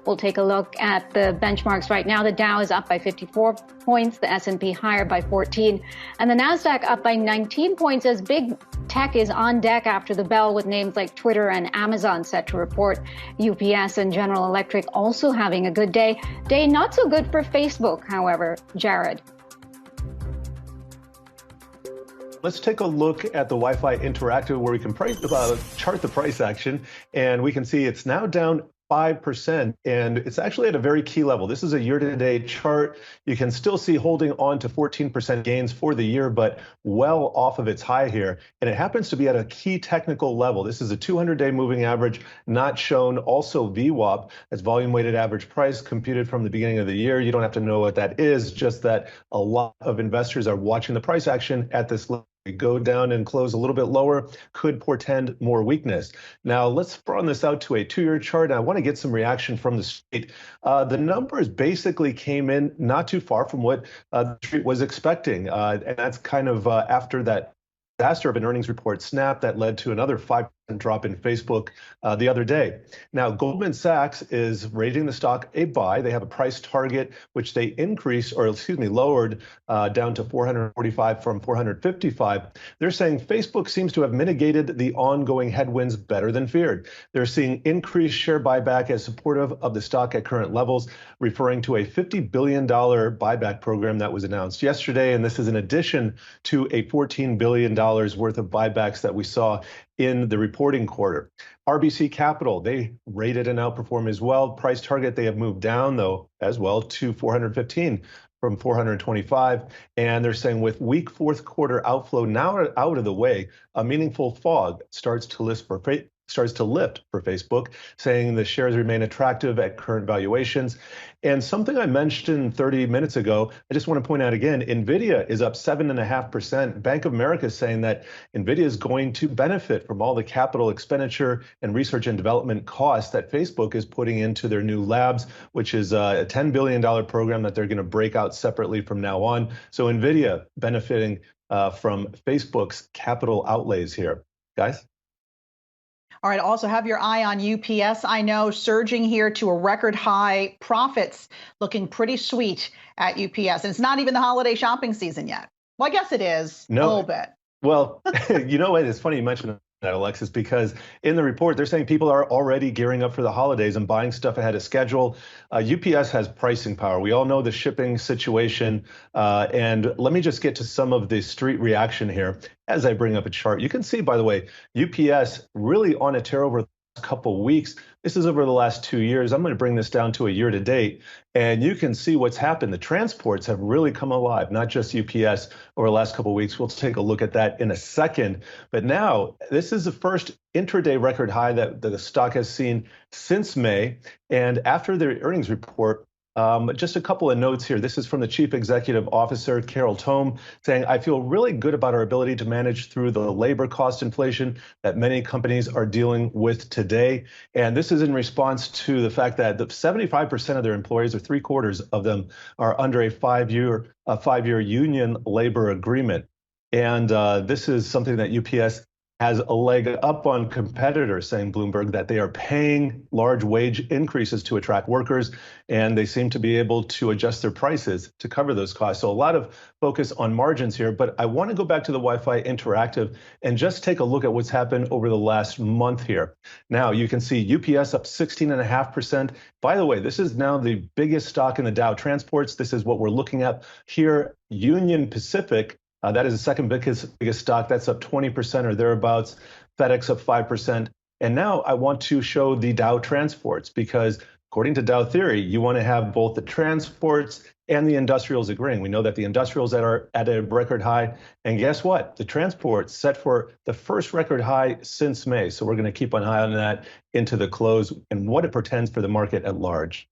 We'll take a look at the benchmarks right now. The Dow is up by 54 points, the S&P higher by 14, and the Nasdaq up by 19 points as big tech is on deck after the bell with names like Twitter and Amazon set to report. UPS and General Electric also having a good day. Day not so good for Facebook, however. Jared. Let's take a look at the Wi-Fi Interactive where we can chart the price action, and we can see it's now down 5%, and it's actually at a very key level. This is a year-to-date chart. You can still see holding on to 14% gains for the year, but well off of its high here. And it happens to be at a key technical level. This is a 200-day moving average, not shown. Also VWAP, that's volume weighted average price, computed from the beginning of the year. You don't have to know what that is, just that a lot of investors are watching the price action at this level. Go down and close a little bit lower could portend more weakness. Now let's run this out to a 2-year chart. And I want to get some reaction from the street. The numbers basically came in not too far from what the street was expecting. And that's kind of after that disaster of an earnings report snap that led to another 5% drop in Facebook the other day. Now, Goldman Sachs is rating the stock a buy. They have a price target, which they lowered down to 445 from 455. They're saying Facebook seems to have mitigated the ongoing headwinds better than feared. They're seeing increased share buyback as supportive of the stock at current levels, referring to a $50 billion buyback program that was announced yesterday. And this is in addition to a $14 billion worth of buybacks that we saw in the reporting quarter. RBC Capital, they rated and outperform as well. Price target, they have moved down, though, as well to 415 from 425. And they're saying with weak fourth quarter outflow now out of the way, a meaningful fog starts to lift for Facebook, saying the shares remain attractive at current valuations. And something I mentioned 30 minutes ago, I just want to point out again, NVIDIA is up 7.5%. Bank of America is saying that NVIDIA is going to benefit from all the capital expenditure and research and development costs that Facebook is putting into their new labs, which is a $10 billion program that they're going to break out separately from now on. So NVIDIA benefiting from Facebook's capital outlays here. Guys? All right, also have your eye on UPS. I know surging here to a record high, profits looking pretty sweet at UPS. And it's not even the holiday shopping season yet. Well, I guess it is a little bit. Well, you know what? It's funny you mentioned that, Alexis, because in the report, they're saying people are already gearing up for the holidays and buying stuff ahead of schedule. UPS has pricing power. We all know the shipping situation. And let me just get to some of the street reaction here as I bring up a chart. You can see, by the way, UPS really on a tear over the last couple weeks. This is over the last 2 years. I'm going to bring this down to a year to date. And you can see what's happened. The transports have really come alive, not just UPS over the last couple of weeks. We'll take a look at that in a second. But now this is the first intraday record high that the stock has seen since May. And after the earnings report, just a couple of notes here. This is from the Chief Executive Officer, Carol Tome, saying, I feel really good about our ability to manage through the labor cost inflation that many companies are dealing with today. And this is in response to the fact that 75% of their employees, or 3/4 of them, are under a five-year union labor agreement. And this is something that UPS has a leg up on competitors, saying Bloomberg, that they are paying large wage increases to attract workers, and they seem to be able to adjust their prices to cover those costs. So a lot of focus on margins here, but I want to go back to the Wi-Fi Interactive and just take a look at what's happened over the last month here. Now you can see UPS up 16.5%. By the way, this is now the biggest stock in the Dow Transports. This is what we're looking at here. Union Pacific, that is the second biggest stock. That's up 20% or thereabouts. FedEx up 5%. And now I want to show the Dow Transports, because according to Dow theory, you want to have both the transports and the industrials agreeing. We know that the industrials that are at a record high. And guess what? The transports set for the first record high since May. So we're going to keep an eye on that into the close and what it portends for the market at large.